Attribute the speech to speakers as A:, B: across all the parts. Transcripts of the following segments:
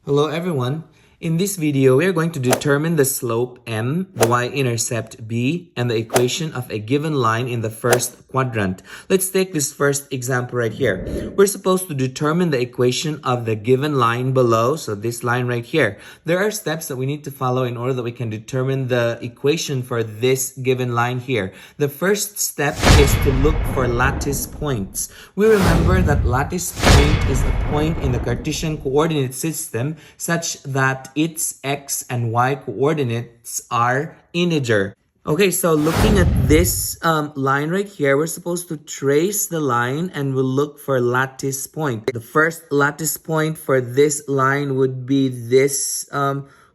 A: Hello everyone. In this video, we are going to determine the slope m, the y-intercept b, and the equation of a given line in the first quadrant. Let's take this first example right here. We're supposed to determine the equation of the given line below, so this line right here. There are steps that we need to follow in order that we can determine the equation for this given line here. The first step is to look for lattice points. We remember that lattice point is a point in the Cartesian coordinate system such that its x and y coordinates are integer. Okay, so looking at this line right here, we're supposed to trace the line and we'll look for lattice point. The first lattice point for this line would be this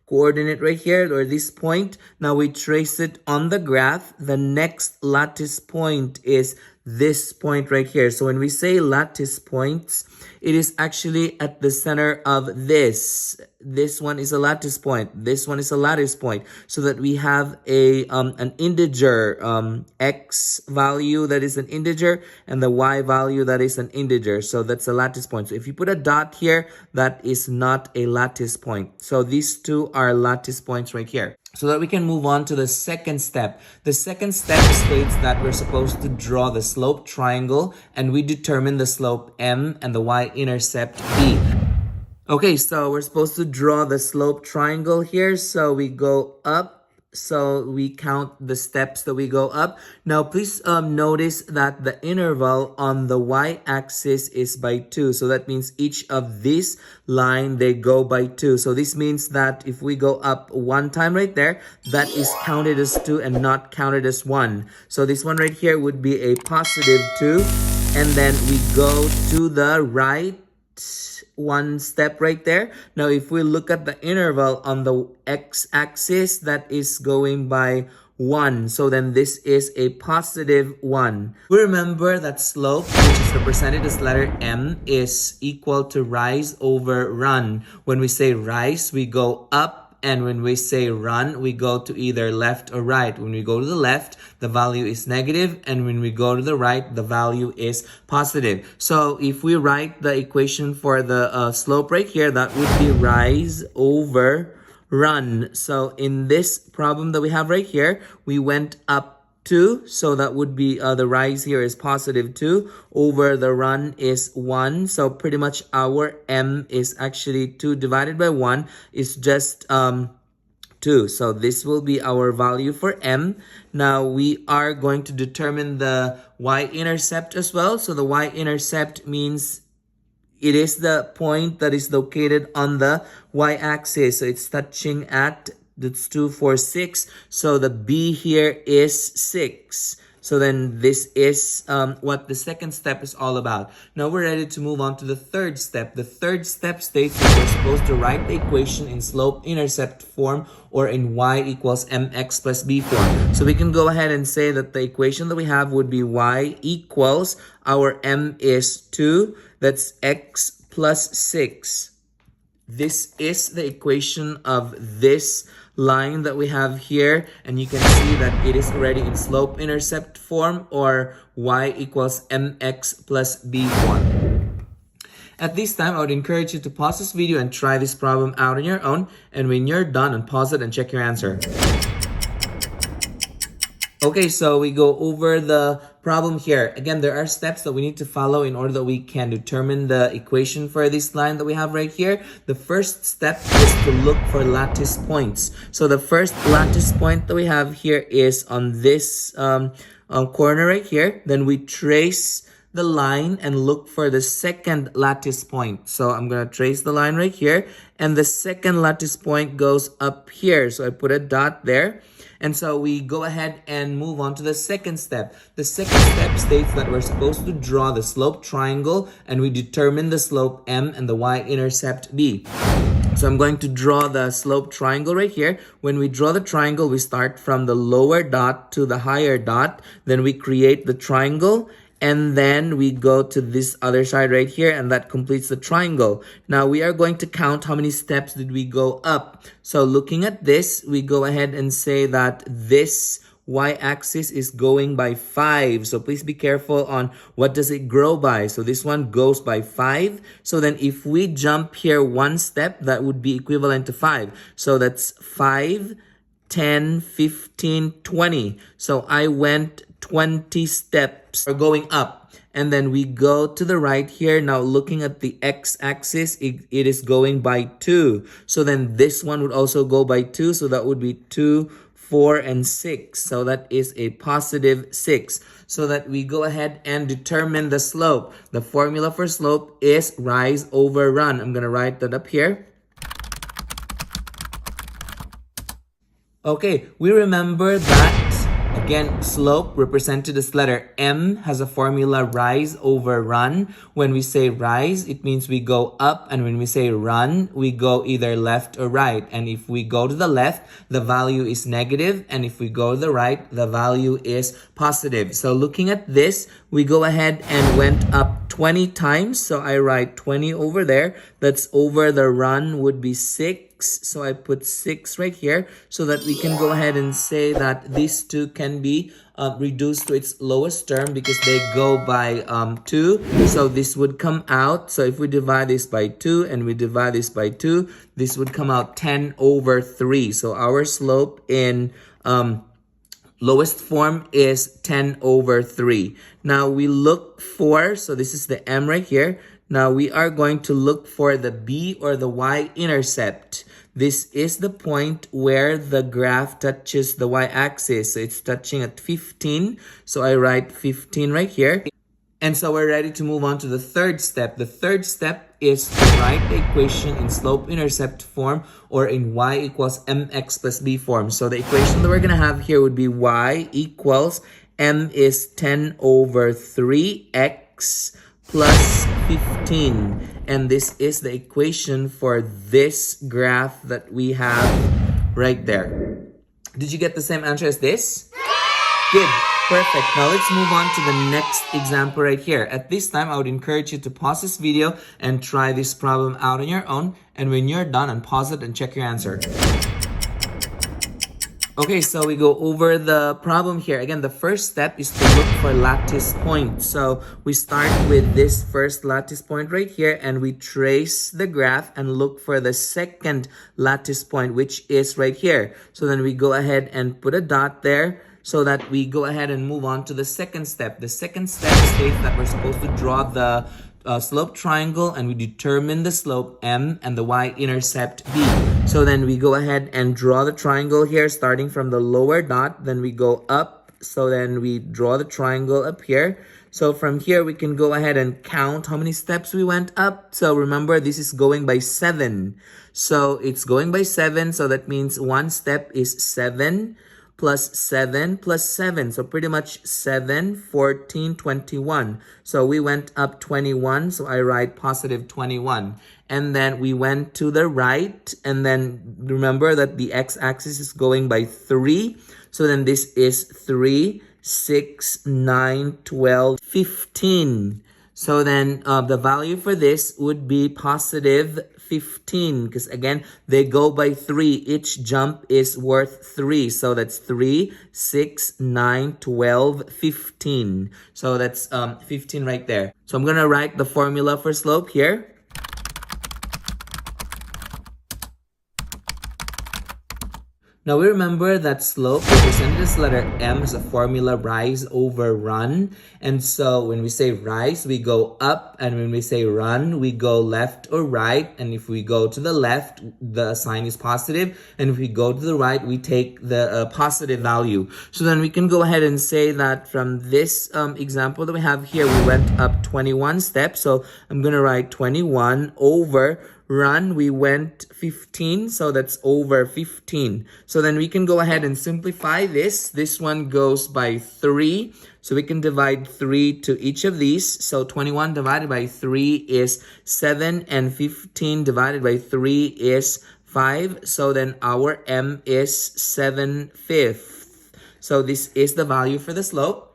A: coordinate right here, or this point. Now we trace it on the graph. The next lattice point is this point right here. So when we say lattice points, it is actually at the center of this. This one is a lattice point. This one is a lattice point. So that we have an integer x value that is an integer and the y value that is an integer. So that's a lattice point. So if you put a dot here, that is not a lattice point. So these two are lattice points right here. So that we can move on to the second step. The second step states that we're supposed to draw the slope triangle and we determine the slope m and the y-intercept b. Okay, so we're supposed to draw the slope triangle here. So we go up. So we count the steps that we go up. Now, please notice that the interval on the y-axis is by 2. So that means each of these line, they go by 2. So this means that if we go up one time right there, that is counted as 2 and not counted as 1. So this one right here would be a positive 2. And then we go to the right one step right there. Now, if we look at the interval on the x-axis, that is going by 1. So then this is a positive 1. We remember that slope, which is represented as letter m, is equal to rise over run. When we say rise, we go up. And when we say run, we go to either left or right. When we go to the left, the value is negative. And when we go to the right, the value is positive. So if we write the equation for the slope right here, that would be rise over run. So in this problem that we have right here, we went up 2, so that would be the rise here is positive 2 over the run is 1. So pretty much our m is actually 2 divided by 1 is just 2. So this will be our value for m. Now we are going to determine the y-intercept as well. So the y-intercept means it is the point that is located on the y-axis. So it's touching at, that's 2, 4, 6. So the b here is 6. So then this is what the second step is all about. Now we're ready to move on to the third step. The third step states that we're supposed to write the equation in slope-intercept form or in y equals mx plus b form. So we can go ahead and say that the equation that we have would be y equals, our m is 2, that's x plus 6. This is the equation of this line that we have here, and you can see that it is already in slope-intercept form or y equals mx plus b form. At this time, I would encourage you to pause this video and try this problem out on your own, and when you're done, unpause it and check your answer. Okay, so we go over the problem here. Again, there are steps that we need to follow in order that we can determine the equation for this line that we have right here. The first step is to look for lattice points. So the first lattice point that we have here is on this corner right here. Then we trace the line and look for the second lattice point. So I'm going to trace the line right here. And the second lattice point goes up here. So I put a dot there. And so we go ahead and move on to the second step. The second step states that we're supposed to draw the slope triangle and we determine the slope m and the y-intercept b. So I'm going to draw the slope triangle right here. When we draw the triangle, we start from the lower dot to the higher dot. Then we create the triangle. And then we go to this other side right here, and that completes the triangle. Now we are going to count how many steps did we go up. So looking at this, we go ahead and say that this y-axis is going by 5. So please be careful on what does it grow by. So this one goes by 5. So then if we jump here one step, that would be equivalent to 5. So that's 5, 10, 15, 20. So I went 20 steps or going up. And then we go to the right here. Now looking at the x-axis, it is going by 2. So then this one would also go by 2. So that would be 2, 4, and 6. So that is a positive 6. So that we go ahead and determine the slope. The formula for slope is rise over run. I'm going to write that up here. Okay, we remember that, again, slope represented as letter M has a formula rise over run. When we say rise, it means we go up. And when we say run, we go either left or right. And if we go to the left, the value is negative. And if we go to the right, the value is positive. So looking at this, we go ahead and went up 20 times. So I write 20 over there. That's over the run would be 6. So I put 6 right here so that we can go ahead and say that these two can be reduced to its lowest term because they go by 2. So this would come out. So if we divide this by 2 and we divide this by 2, this would come out 10 over 3. So our slope in lowest form is 10 over 3. Now we look for, so this is the M right here. Now we are going to look for the B or the y-intercept. This is the point where the graph touches the y-axis. So it's touching at 15. So I write 15 right here. And so we're ready to move on to the third step. The third step is to write the equation in slope-intercept form or in y equals mx plus b form. So the equation that we're going to have here would be y equals m is 10 over 3x plus 15. And this is the equation for this graph that we have right there. Did you get the same answer as this? Good. Perfect. Now let's move on to the next example right here. At this time, I would encourage you to pause this video and try this problem out on your own. And when you're done, unpause it and check your answer. Okay, so we go over the problem here. Again, the first step is to look for lattice points. So we start with this first lattice point right here and we trace the graph and look for the second lattice point, which is right here. So then we go ahead and put a dot there so that we go ahead and move on to the second step. The second step states that we're supposed to draw the slope triangle and we determine the slope M and the y-intercept B. So then we go ahead and draw the triangle here starting from the lower dot. Then we go up. So then we draw the triangle up here. So from here we can go ahead and count how many steps we went up. So remember this is going by 7. So it's going by 7. So that means one step is 7 plus 7 plus 7. So pretty much 7, 14, 21. So we went up 21. So I write positive 21. And then we went to the right. And then remember that the x-axis is going by 3. So then this is 3, 6, 9, 12, 15. So then the value for this would be positive 15 because again, they go by 3. Each jump is worth 3. So that's 3, 6, 9, 12, 15. So that's 15 right there. So I'm going to write the formula for slope here. Now we remember that slope represented as letter M is a formula rise over run. And so when we say rise, we go up. And when we say run, we go left or right. And if we go to the left, the sign is positive. And if we go to the right, we take the positive value. So then we can go ahead and say that from this example that we have here, we went up 21 steps. So I'm going to write 21 over run, we went 15, so that's over 15. So then we can go ahead and simplify this. This one goes by 3, so we can divide 3 to each of these. So 21 divided by 3 is 7, and 15 divided by 3 is 5. So then our M is 7/5. So this is the value for the slope.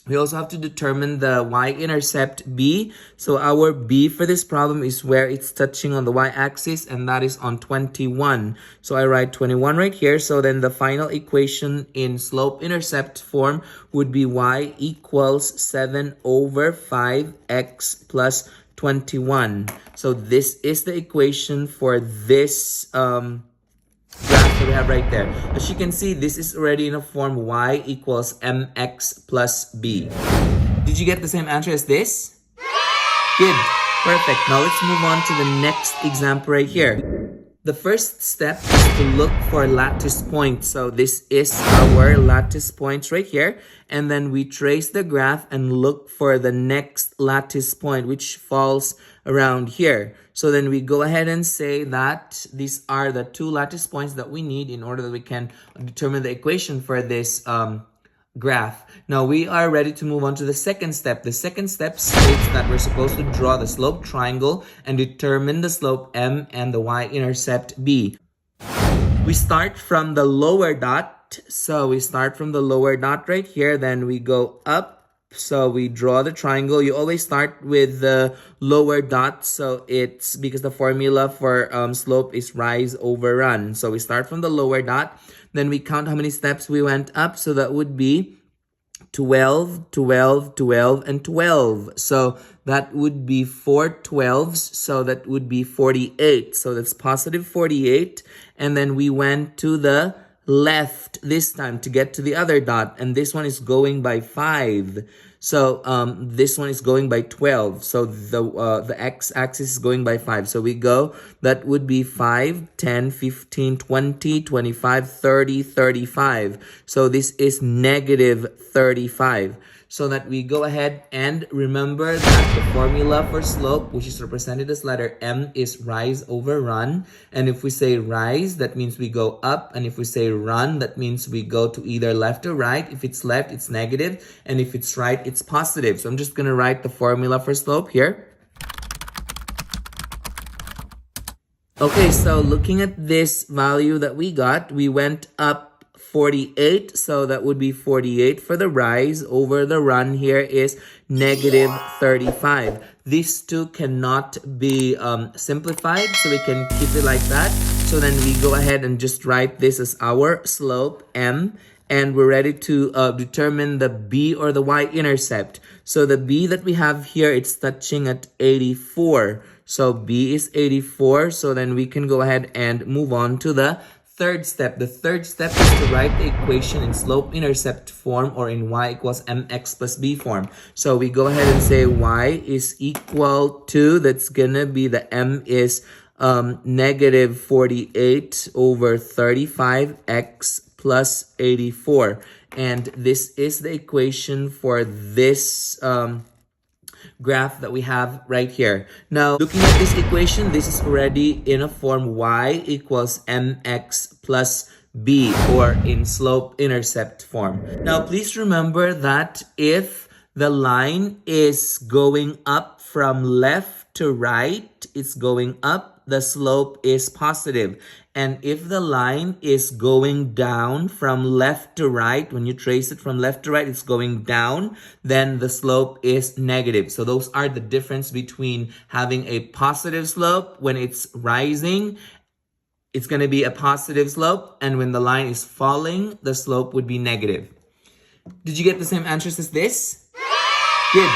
A: We also have to determine the y-intercept b. So our b for this problem is where it's touching on the y-axis, and that is on 21. So I write 21 right here. So then the final equation in slope-intercept form would be y equals 7 over 5x plus 21. So this is the equation for this graph that we have right there. As you can see, this is already in a form y equals mx plus b. Did you get the same answer as this? Good. Perfect. Now let's move on to the next example right here. The first step is to look for lattice points. So this is our lattice points right here. And then we trace the graph and look for the next lattice point, which falls around here. So then we go ahead and say that these are the two lattice points that we need in order that we can determine the equation for this graph. Now we are ready to move on to the second step. The second step states that we're supposed to draw the slope triangle and determine the slope m and the y-intercept b. We start from the lower dot. So we start from the lower dot right here. Then we go up. So we draw the triangle. You always start with the lower dot. So it's because the formula for slope is rise over run. So we start from the lower dot. Then we count how many steps we went up. So that would be 12, 12, 12, and 12. So that would be 4 12s. So that would be 48. So that's positive 48. And then we went to the left this time to get to the other dot, and this one is going by 5. So this one is going by 12. So the x-axis is going by 5. So we go, that would be 5, 10, 15, 20, 25, 30, 35. So this is negative 35. So that we go ahead and remember that the formula for slope, which is represented as letter m, is rise over run. And if we say rise, that means we go up. And if we say run, that means we go to either left or right. If it's left, it's negative. And if it's right, it's positive. So I'm just going to write the formula for slope here. Okay, so looking at this value that we got, we went up 48, so that would be 48 for the rise. Over the run here is negative 35. These two cannot be simplified, so we can keep it like that. So then we go ahead and just write this as our slope m, and we're ready to determine the b or the y-intercept. So the b that we have here, it's touching at 84. So b is 84, so then we can go ahead and move on to the third step. The third step is to write the equation in slope-intercept form or in y equals mx plus b form. So we go ahead and say y is equal to, that's gonna be the m is negative 48 over 35x plus 84. And this is the equation for this graph that we have right here. Now, looking at this equation, this is already in a form y equals mx plus b, or in slope-intercept form. Now, please remember that if the line is going up from left to right, it's going up, the slope is positive. And if the line is going down from left to right, when you trace it from left to right, it's going down, then the slope is negative. So those are the difference between having a positive slope when it's rising, it's going to be a positive slope, and when the line is falling, the slope would be negative. Did you get the same answers as this? Good.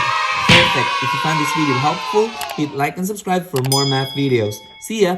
A: Perfect. If you found this video helpful, hit like and subscribe for more math videos. See ya!